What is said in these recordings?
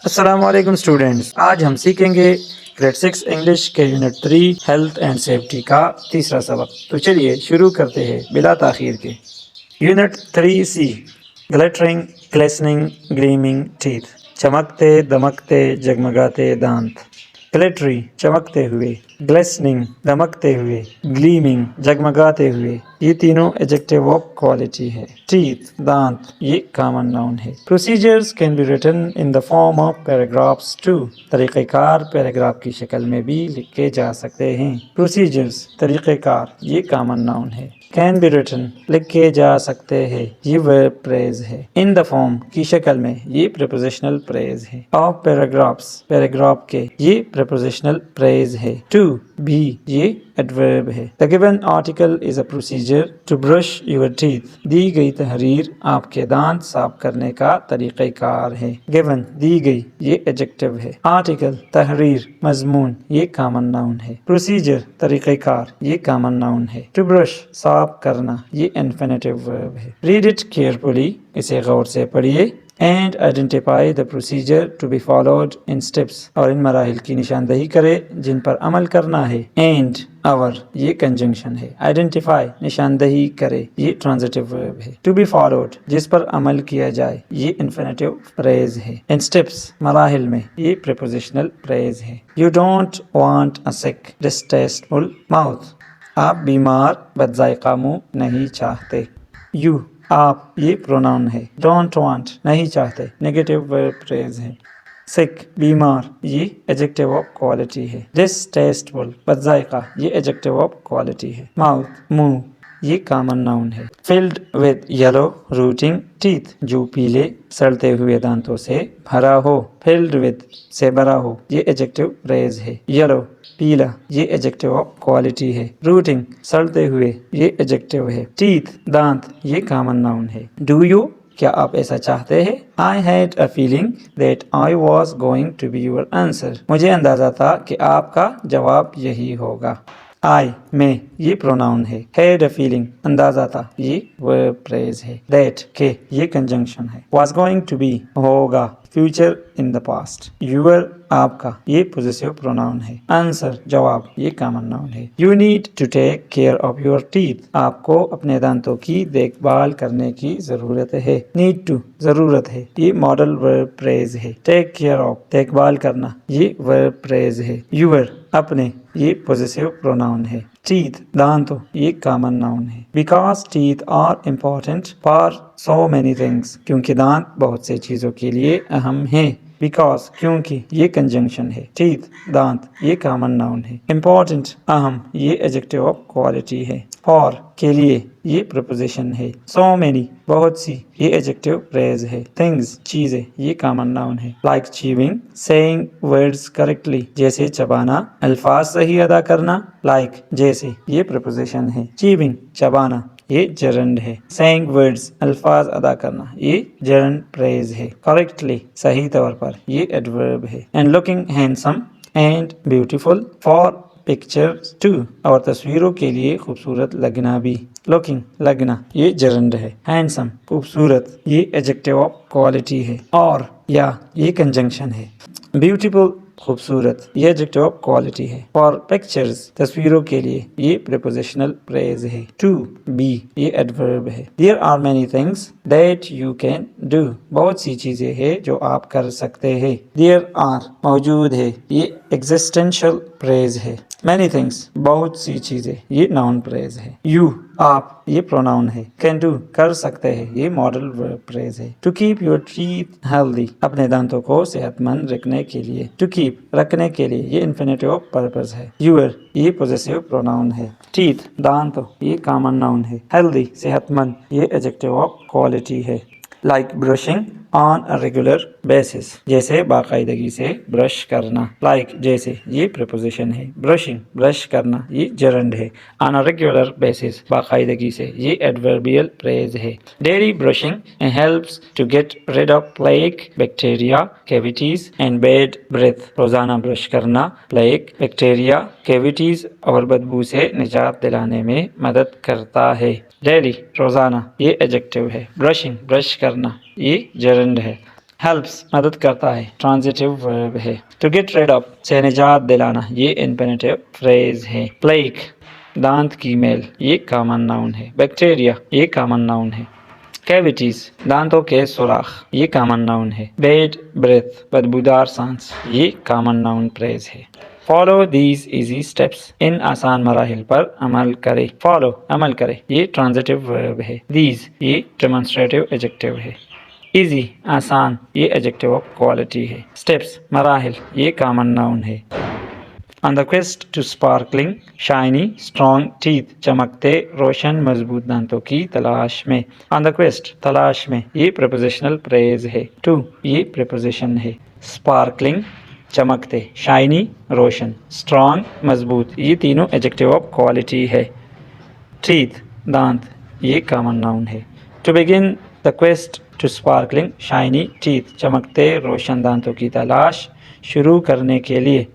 अस्सलामुअलैकुम स्टूडेंट्स, आज हम सीखेंगे ग्रेड 6 इंग्लिश के यूनिट 3 हेल्थ एंड सेफ्टी का तीसरा सबक। तो चलिए शुरू करते हैं बिला ताखीर के। Unit 3C glittering, glistening, gleaming teeth, चमकते दमकते जगमगाते दांत। ग्लिटरी चमकते हुए, ग्लिसनिंग दमकते हुए, ग्लीमिंग जगमगाते हुए, ये तीनों एडजेक्टिव ऑफ क्वालिटी है। टीथ दांत ये कॉमन नाउन है। Procedures can be written in the form of paragraphs too, तरीक़ेकार पैराग्राफ की शक्ल में भी लिखे जा सकते हैं। प्रोसीजर्स तरीक़ेकार ये कॉमन नाउन है। कैन बी रिटन लिखे जा सकते हैं, ये वर्ब फ्रेज है। इन द फॉर्म की शक्ल में ये प्रीपोजिशनल फ्रेज है। ऑफ पैराग्राफ्स पैराग्राफ के ये प्रीपोजिशनल फ्रेज है। टू भी ये एडवर्ब है। The given article is a procedure to brush your teeth, दी गई तहरीर आपके दांत साफ करने का तरीक़ेकार है। गिवन दी गई ये एडजेक्टिव है। आर्टिकल तहरीर मजमून ये कॉमन नाउन है। प्रोसीजर तरीक़ेकार ये कॉमन नाउन है। टू ब्रश साफ करना ये इन्फिनेटिव वर्ब है। रीड इट केयरफुली, इसे गौर से पढ़िए। And identify the procedure to be followed in steps, और इन मराहिल की निशानदही करे जिन पर अमल करना है। एंड आवर ये कंजंक्शन है। आइडेंटिफाई निशानदही करे ये ट्रांजिटिव वर्ब है। टू बी फॉलोड जिस पर अमल किया जाए ये इन्फिनेटिव फ्रेज है। इन स्टेप्स मराहिल में ये प्रीपोजिशनल फ्रेज है। You don't want a sick distasteful mouth, आप बीमार बदजायका मुंह नहीं चाहते। यू आप ये प्रोनाउन है। डोंट वांट नहीं चाहते नेगेटिव वर्ब फ्रेज है। सिक बीमार ये एडजेक्टिव ऑफ क्वालिटी है। डिस्टेस्टफुल बदजायका ये एडजेक्टिव ऑफ क्वालिटी है। माउथ मुंह ये कॉमन नाउन है। Filled with yellow routing teeth जो पीले सड़ते हुए दांतों से भरा हो। फिल्ड विद से भरा हो ये एडजेक्टिव फ्रेज है। येलो पीला ये एडजेक्टिव ऑफ क्वालिटी है। रूटिंग सड़ते हुए ये एडजेक्टिव है। टीथ दांत ये कॉमन नाउन है। डू यू क्या आप ऐसा चाहते हैं? I had a feeling that I was going to be your answer, मुझे अंदाजा था कि आपका जवाब यही होगा। आई में ये प्रोनाउन है। हैड अ फीलिंग अंदाजा था ये वर्ब फ्रेज है। दैट के ये कंजंक्शन है। वॉज गोइंग टू बी होगा future in the past. Your आपका ये पोजेसिव प्रोनाउन है। आंसर जवाब ये कॉमन नाउन है। You need to take care of your teeth, आपको अपने दांतों की देखभाल करने की जरूरत है। नीड टू जरूरत है ये मॉडल वर्ब फ्रेज है। टेक केयर ऑफ देखभाल करना ये वर्ब फ्रेज है। यूर अपने ये पोजेसिव प्रोनाउन है। टीथ दांतों ये कॉमन नाउन है। Because teeth are important for so many things, क्योंकि दांत बहुत से चीजों के लिए अहम है। बिकॉज क्योंकि ये कंजंक्शन है। टीथ दांत ये कॉमन नाउन है। इम्पोर्टेंट अहम ये एडजेक्टिव ऑफ क्वालिटी है। फॉर के लिए ये प्रपोजिशन है। सो मेनी बहुत सी ये एडजेक्टिव फ्रेज है। थिंग्स चीजें ये कॉमन नाउन है। Like chewing saying words correctly जैसे चबाना अल्फाज सही अदा करना। लाइक जैसे ये प्रपोजिशन है। चीविंग चबाना ये जरंड है। सेइंग वर्ड्स अल्फाज अदा करना ये जरंड फ्रेज है। करेक्टली सही तौर पर ये एडवर्ब है। And looking handsome and beautiful for pictures too, और तस्वीरों के लिए खूबसूरत लगना भी। लुकिंग लगना ये जरंड है। हैंडसम खूबसूरत ये एडजेक्टिव ऑफ क्वालिटी है और या ये कंजंक्शन है। ब्यूटीफुल खूबसूरत ये एडजेक्टिव ऑफ क्वालिटी है। फॉर पिक्चर्स तस्वीरों के लिए ये प्रीपोजिशनल फ्रेज है। टू बी ये एडवर्ब है। There are many things that you can do, बहुत सी चीजें हैं जो आप कर सकते हैं। देयर आर मौजूद है ये एग्जिस्टेंशियल फ्रेज है। मैनी थिंग्स बहुत सी चीजें ये नाउन फ्रेज है। यू आप ये प्रोनाउन है। कैन डू कर सकते हैं ये मॉडल वर्ब फ्रेज है। To keep your teeth healthy अपने दांतों को सेहतमंद रखने के लिए। टू कीप रखने के लिए ये इन्फिनेटिव ऑफ पर्पस है। यूर ये पोजेसिव प्रोनाउन है। टीथ दांत ये कॉमन नाउन है। हेल्दी सेहतमंद ये एडजेक्टिव ऑफ क्वालिटी है। Like brushing on a regular basis जैसे बाकायदगी से ब्रश करना। लाइक जैसे ये प्रीपोजिशन है। ब्रशिंग ब्रश करना ये जरंड है। ऑन अ रेगुलर बेसिस बाकायदगी से ये एडवर्बियल फ्रेज है। Daily brushing helps to get rid of plaque bacteria cavities and bad breath, रोजाना ब्रश करना प्लेग बैक्टीरिया कैविटीज और बदबू से निजात दिलाने में मदद करता है। डेली रोजाना ये एडजेक्टिव है। ब्रशिंग ब्रश करना ये जरंड है। हेल्प्स मदद करता है, ट्रांजिटिव वर्ब है। टू गेट रेड ऑफ से निजात दिलाना, ये इन्फिनिटिव फ्रेज है। प्लेग दांत की मेल, ये कॉमन नाउन है। बैक्टीरिया ये कॉमन नाउन है। कैविटीज दांतों के सुराख, ये कॉमन नाउन है। बैड ब्रेथ बदबूदार सांस, ये कॉमन नाउन फ्रेज है। फॉलो दीज इजी स्टेप्स, इन आसान मराहिल पर अमल करे। फॉलो अमल करे, ये ट्रांजिटिव वर्ब है। दीज ये डेमोन्स्ट्रेटिव एडजेक्टिव है। इजी आसान, ये एडजेक्टिव ऑफ क्वालिटी है। स्टेप्स मराहिल, ये कॉमन नाउन है। On the quest to sparkling, shiny, strong teeth, चमकते रोशन मजबूत दांतों की तलाश में। On the quest तलाश में, ये prepositional phrase है। To ये preposition है। Sparkling चमकते, shiny रोशन, strong मजबूत, ये तीनों adjective of quality है। Teeth दांत, ये common noun है। To begin the quest to sparkling, shiny teeth, चमकते रोशन दांतों की तलाश शुरू करने के लिए।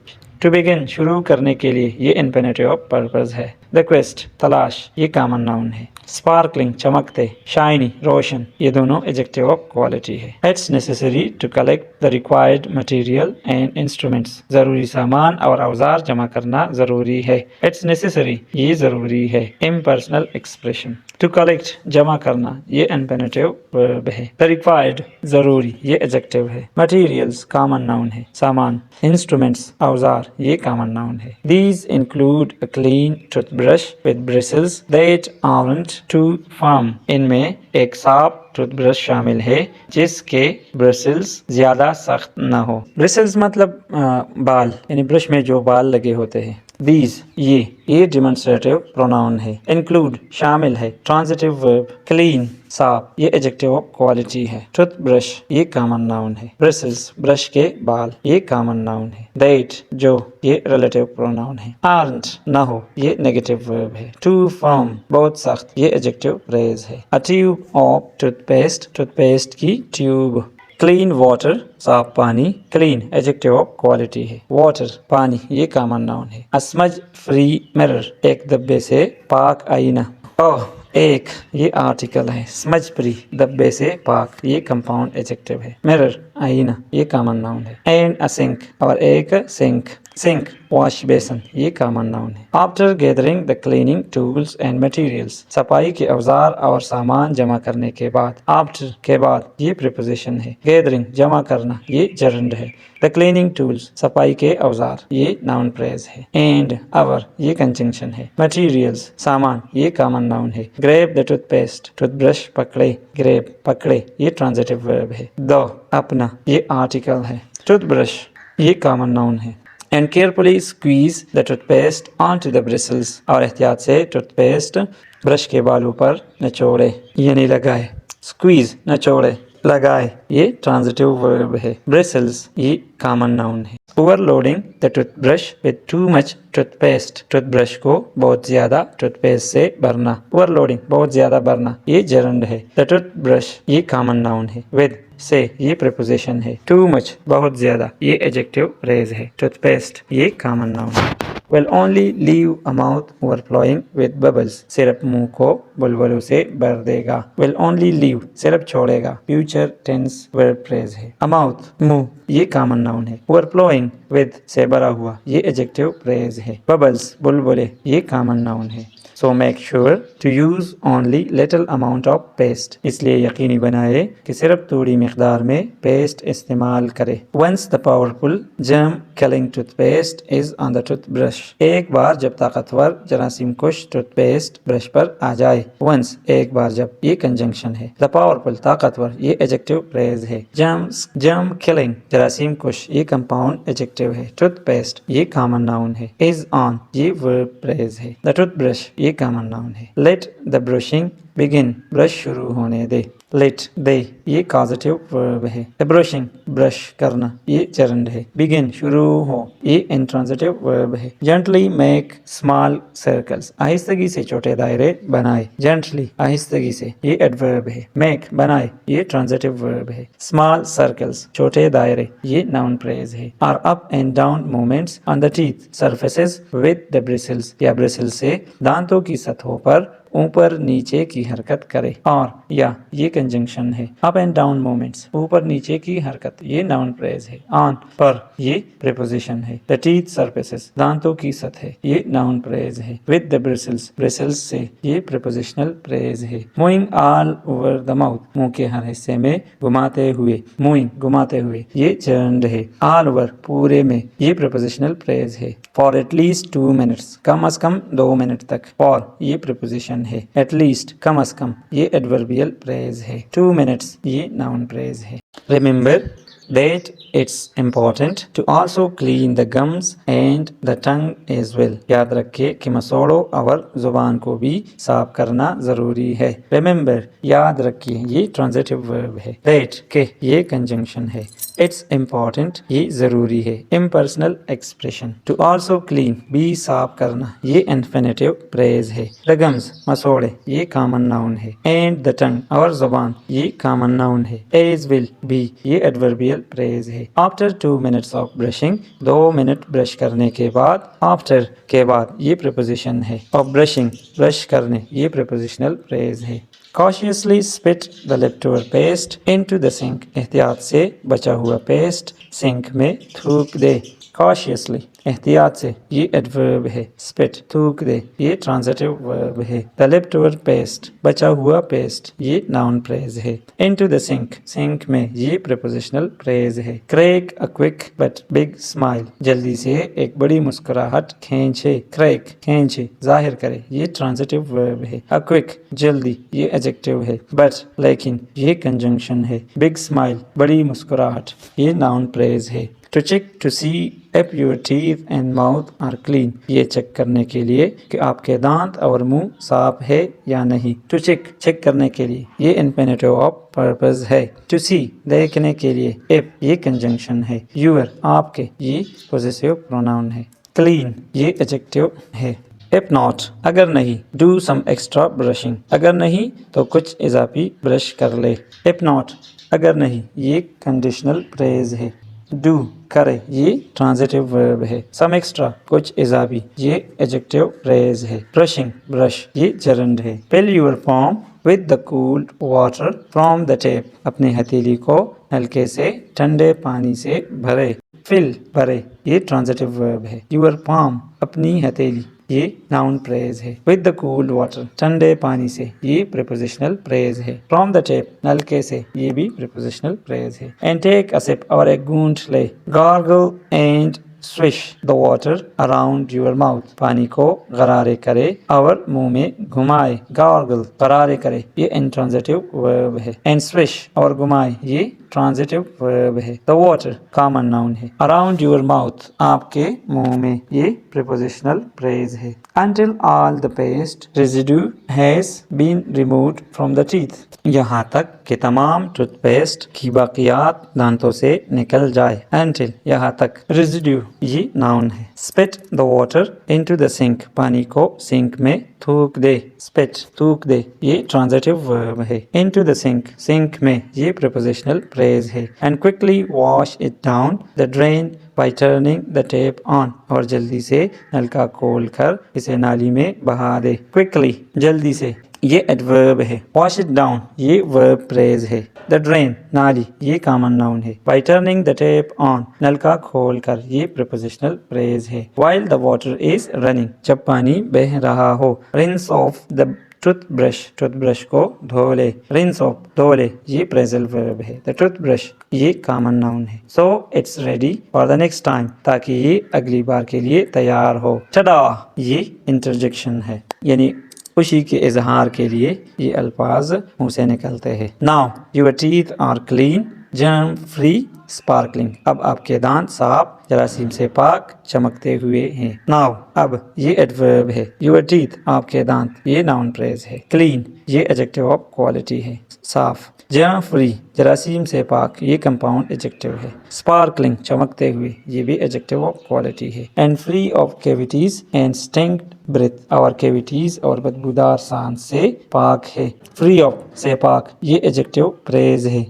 टू बिगिन शुरू करने के लिए, ये इन्फिनिटिव ऑफ पर्पस है। द क्वेस्ट तलाश, ये कॉमन नाउन है। स्पार्कलिंग चमकते, शाइनी रोशन, ये दोनों एडजेक्टिव ऑफ क्वालिटी है। It's necessary to collect the required material and instruments, जरूरी सामान और औजार जमा करना जरूरी है। इट्स नेसेसरी ये जरूरी है। Impersonal expression. टू कलेक्ट जमा करना, ये इन्फिनिटिव वर्ब है। द रिक्वायर्ड जरूरी, ये एडजेक्टिव है। मटेरियल्स कॉमन नाउन है, सामान। इंस्ट्रूमेंट्स औजार, ये कॉमन नाउन है। These include a clean toothbrush with bristles that aren't too firm, इनमें एक साफ टूथब्रश शामिल है जिसके ब्रिसल्स ज्यादा सख्त न हो। ब्रिसल्स मतलब बाल, यानी ब्रश में जो बाल लगे होते हैं। These ये डेमोन्स्ट्रेटिव प्रोनाउन है। इंक्लूड शामिल है, ट्रांजिटिव वर्ब। क्लीन साफ, ये एडजेक्टिव ऑफ क्वालिटी है। टूथब्रश ये कॉमन नाउन है। ब्रिसल्स ब्रश के बाल, ये कॉमन नाउन है। दैट जो, ये रिलेटिव प्रोनाउन है। आरंट न हो, ये नेगेटिव वर्ब है। टू फर्म बहुत सख्त, ये एडजेक्टिव फ्रेज है। A tube of toothpaste, toothpaste की ट्यूब। क्लीन वाटर साफ पानी, क्लीन एडजेक्टिव ऑफ क्वालिटी है। वाटर पानी, ये कॉमन नाउन है। अस्मज फ्री मिरर एक धब्बे से पाक आईना। ओह एक, ये आर्टिकल है। स्मज फ्री धब्बे से पाक, ये कंपाउंड एडजेक्टिव है। मिरर आईना, ये कॉमन नाउन है। एंड अ सिंक और एक सिंक, सिंक वॉश बेसन, ये कॉमन नाउन है। After gathering the cleaning tools and materials, सफाई के औजार और सामान जमा करने के बाद। आफ्टर के बाद, ये प्रीपोजिशन है। गैदरिंग जमा करना, ये जरंड है। द क्लीनिंग टूल्स सफाई के औजार, ये नाउन फ्रेज है। एंड अवर, ये कंजंक्शन है। मटेरियल्स सामान, ये कॉमन नाउन है। ग्रेब द टूथपेस्ट टूथब्रश पकड़े, ग्रेब पकड़े, ये ट्रांजिटिव वर्ब है। दो अपना, ये आर्टिकल है। टूथब्रश ये कॉमन नाउन है। And carefully squeeze the toothpaste onto the bristles, और एहतियात से टूथपेस्ट ब्रश के बालों पर निचोड़े, यानी लगाए। स्क्वीज निचोड़े, लगाए, ये ट्रांजिटिव वर्ब है। ब्रिसल्स ये कॉमन नाउन है। Overloading the toothbrush with too much toothpaste, toothbrush को बहुत ज्यादा टूथपेस्ट से भरना। ओवरलोडिंग बहुत ज्यादा भरना, ये जरंड है। द टूथब्रश ये कॉमन नाउन है। विद से ये प्रीपोजिशन है। टू मच बहुत ज्यादा, ये एडजेक्टिव फ्रेज है। टूथपेस्ट ये कॉमन नाउन है। will only leave a mouth overflowing with bubbles, सिर्फ मुंह को बुलबुलों से भर देगा। will only leave सिर्फ छोड़ेगा, फ्यूचर टेंस वर्ब फ्रेज है। a mouth मुंह, ये कॉमन नाउन है। overflowing with से भरा हुआ, ये एडजेक्टिव फ्रेज है। bubbles बुलबुले, ये कॉमन नाउन है। So make sure to use only little amount of paste, इसलिए यकीनी बनाए कि सिर्फ थोड़ी मिकदार में पेस्ट इस्तेमाल करे। Once the powerful germ killing toothpaste is on the toothbrush, एक बार जब ताकतवर जरासीम कुश टूथपेस्ट ब्रश पर आ जाए। Once एक बार जब, ये कंजंक्शन है। The powerful ताकतवर, ये एडजेक्टिव फ्रेज है। germ killing जरासीम कुश, ये कंपाउंड एडजेक्टिव है। टूथपेस्ट ये कॉमन नाउन है। is on ये वर्ब फ्रेज है। The toothbrush ये कॉमन नाउन है। Let the brushing begin, brush शुरू होने दे। लेट दे ये कॉजेटिव वर्ब है। द ब्रशिंग ब्रश करना, ये जरंड है। बिगिन शुरू हो, ये इंट्रांजिटिव वर्ब है। जेंटली मेक स्मॉल सर्कल्स, आहिस्तगी से छोटे दायरे बनाए। जेंटली आहिस्तगी से, ये एडवर्ब है। मेक बनाए, ये ट्रांजिटिव वर्ब है। स्मॉल सर्कल्स छोटे दायरे, ये नाउन फ्रेज है। Or up and down movements on the teeth surfaces with the bristles, या ब्रिसल्स से दांतों की सतहों पर ऊपर नीचे की हरकत करे, और या ये कंजंक्शन है। अप एंड डाउन मूवमेंट्स, ऊपर नीचे की हरकत, ये नाउन फ्रेज है। ऑन, पर, ये प्रीपोजिशन है। द टीथ सरफेसेस, दांतों की सतह, ये नाउन फ्रेज है। विद द ब्रिसल्स, ब्रिसल्स से, ये प्रीपोजिशनल फ्रेज है। Moving all over the mouth, मुंह के हर हिस्से में घुमाते हुए, मूविंग घुमाते हुए, ये जर्नड है। ऑल ओवर, पूरे में, ये प्रीपोजिशनल फ्रेज है। फॉर एटलीस्ट 2 मिनट्स, कम अज कम 2 मिनट तक। फॉर, ये प्रीपोजिशन है। एटलीस्ट, कम अज कम, ये एडवर्बियल फ्रेज है। 2 मिनट्स, ये नाउन फ्रेज है। Remember that it's important to also clean the gums and the tongue as well. याद रखिए कि मसोड़ों और जुबान को भी साफ करना जरूरी है। Remember, याद रखिए, ये ट्रांजिटिव वर्ब है। That, के, ये कंजंक्शन है। It's important, ये जरूरी है। Impersonal expression, to also clean, भी साफ करना, ये infinitive phrase है। The gums, मसोड़े, ये common noun है। And the tongue, और जुबान, ये common noun है। As will, भी, ये adverbial फ्रेज है। After 2 minutes of brushing, 2 minute brush करने के बाद, आफ्टर के बाद, ये प्रीपोजिशन है। ऑफ ब्रशिंग, ब्रश करने, ये प्रीपोजिशनल फ्रेज है। Cautiously spit the leftover paste into the sink, एहतियात से बचा हुआ पेस्ट सिंक में थूक दे। Cautiously, एहतियात से, ये एडवर्ब है। स्पिट, थूक दे, ये ट्रांजिटिव वर्ब है। द लेफ्टओवर पेस्ट, बचा हुआ पेस्ट, ये नाउन फ्रेज है। इनटू द सिंक, सिंक में, ये प्रीपोजिशनल फ्रेज है। Crack a quick but big smile, जल्दी से एक बड़ी मुस्कुराहट खींचे। क्रेक, खींचे, जाहिर करे, ये ट्रांजिटिव वर्ब है। अ क्विक, जल्दी, ये एडजेक्टिव है। बट, लेकिन, ये कंजंक्शन है। बिग स्माइल, बड़ी मुस्कुराहट, ये नाउन फ्रेज है। To check to see if your teeth and mouth are clean, ये चेक करने के लिए कि आपके दांत और मुंह साफ है या नहीं। To check, चेक करने के लिए, ये infinitive of purpose है। To see, देखने के लिए, if, ये conjunction है। Your, आपके, ये possessive pronoun है। Clean, ये adjective है। If not, अगर नहीं, do some extra brushing, अगर नहीं तो कुछ इजाफी ब्रश कर ले। If not, अगर नहीं, ये conditional phrase है। Do, करे, ये ट्रांजिटिव वर्ब है। सम एक्स्ट्रा, कुछ इजाफी, ये एडजेक्टिव फ्रेज है। ब्रशिंग, ब्रश, ये जरंड है। Fill your palm with the cool water from the tap, अपनी हथेली को नलके से ठंडे पानी से भरे। फिल, भरे, ये ट्रांजिटिव वर्ब है। योर palm, अपनी हथेली, ये नाउन फ्रेज है। विद द कूल वाटर, ठंडे पानी से, ये प्रीपोजिशनल फ्रेज है। फ्रॉम द टैप, नलके से, ये भी प्रीपोजिशनल फ्रेज है। एंड टेक अ सिप, और एक गूंठ ले। Gargle and swish the water around your mouth, पानी को गरारे करे और मुंह में घुमाए। गार्गल, गरारे करे, ये इंट्रांजिटिव वर्ब है। एंड स्विश, और घुमाए, ये ट्रांजिटिव वर्ब है। द वाटर, कॉमन नाउन है। अराउंड योर माउथ, आपके मुंह में, ये प्रीपोजिशनल फ्रेज है। Until all the paste residue has been removed from the teeth, यहाँ तक कि तमाम टूथपेस्ट की बाकियात दांतों से निकल जाए। Until, यहाँ तक। Residue, ये नाउन है। Spit the water into the sink, पानी को सिंक में थूक दे। Spit, थूक दे, ये ट्रांजिटिव वर्ब है। Into the sink, सिंक में, ये प्रीपोजिशनल फ्रेज है। And quickly wash it down the drain by turning the tap on, और जल्दी से नलका खोल कर इसे नाली में बहा दे। Quickly, जल्दी से, ये एडवर्ब है। Wash it down, ये वर्ब फ्रेज है। The drain, नाली, ये कॉमन नाउन है। By turning the tap on, नलका खोल कर, ये प्रीपोजिशनल फ्रेज है। While the water is running, जब पानी बह रहा हो। Rinse off the toothbrush, toothbrush को धो ले। रिंस ऑफ, धो ले, ये प्रेजेंट वर्ब है। द टूथब्रश, ये कॉमन नाउन है। So it's ready for the next time, ताकि ये अगली बार के लिए तैयार हो। टडा, ये इंटरजेक्शन है, यानी खुशी के इजहार के लिए ये अल्फाज मुंह से निकलते हैं। Now your teeth are clean, germ free, sparkling, अब आपके दांत साफ, जरासीम से पाक, चमकते हुए हैं। नाउ, अब, ये एडवर्ब है। योर टीथ, आपके दांत, ये नाउन फ्रेज है। क्लीन, ये एडजेक्टिव ऑफ क्वालिटी है, साफ। जर्म फ्री, जरासीम से पाक, ये कंपाउंड एडजेक्टिव है। स्पार्कलिंग, चमकते हुए, ये भी एडजेक्टिव ऑफ क्वालिटी है। And free of cavities and stinked breath, और कैविटीज और बदबूदार सांस से पाक है। फ्री ऑफ से पाक, ये एडजेक्टिव फ्रेज है।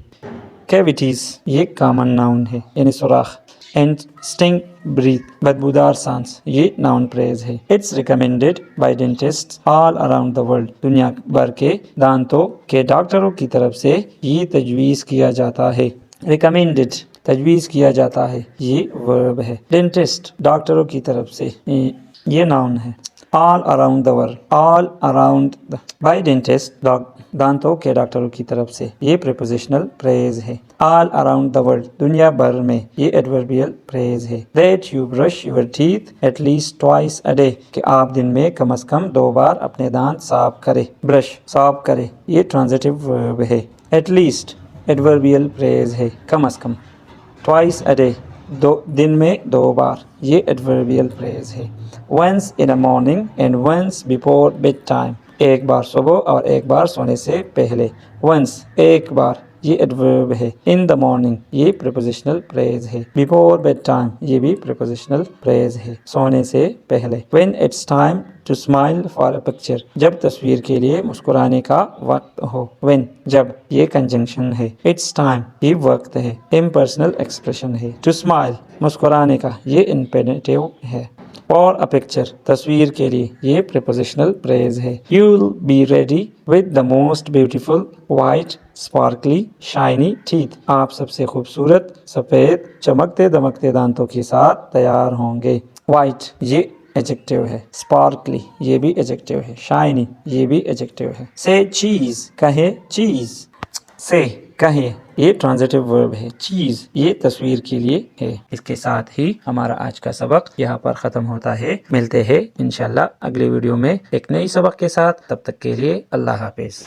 कैविटीज, ये कॉमन नाउन है, यानी सुराख। एंड स्टिंग ब्रीथ, बदबूदार सांस, ये नाउन फ्रेज है। It's recommended by dentist all around the world, दुनिया भर के दांतों के डॉक्टरों की तरफ से ये तजवीज़ किया जाता है। रिकमेंडेड तजवीज़ किया जाता है, ये वर्ब है। डेंटिस्ट डॉक्टरों की तरफ से, ये नाउन है। All around the world, all around by dentist, दांतों के डॉक्टरों की तरफ से, ये प्रीपोजिशनल फ्रेज है। ऑल अराउंड द वर्ल्ड, दुनिया भर में, ये एडवर्बियल फ्रेज है। That you brush your teeth at least twice a day, कि आप दिन में कम से कम 2 बार अपने दांत साफ करें। ब्रश साफ करें, ये ट्रांजिटिव वर्ब है। एट लीस्ट एडवर्बियल फ्रेज है, कम से कम। ट्वाइस अ डे, दिन में 2 बार, ये एडवर्बियल फ्रेज है। Once in a morning and once before bed time, एक बार सुबह और एक बार सोने से पहले। वंस एक बार, ये एडवर्ब है। इन द मॉर्निंग, ये प्रीपोजिशनल फ्रेज है। बिफोर बेड टाइम, ये भी प्रीपोजिशनल फ्रेज है, सोने से पहले। When it's time to smile for a picture, जब तस्वीर के लिए मुस्कुराने का वक्त हो। व्हेन, जब, ये कंजंक्शन है। इट्स टाइम, ये वक्त है, इम्पर्सनल एक्सप्रेशन है। टू स्माइल, मुस्कुराने का, ये इन्फिनिटिव है। फॉर अ पिक्चर, तस्वीर के लिए, ये प्रीपोजिशनल फ्रेज है। You will be ready with the most beautiful white sparkly shiny teeth, आप सबसे खूबसूरत सफेद चमकते दमकते दांतों के साथ तैयार होंगे। वाइट, ये एडजेक्टिव है। स्पार्कली, ये भी एडजेक्टिव है। शाइनी, ये भी एडजेक्टिव है। से चीज, कहे चीज। से, कहे, ये ट्रांजिटिव वर्ब है। चीज, ये तस्वीर के लिए है। इसके साथ ही हमारा आज का सबक यहाँ पर ख़त्म होता है। मिलते हैं इंशाल्लाह अगले वीडियो में एक नई सबक के साथ। तब तक के लिए अल्लाह हाफिज।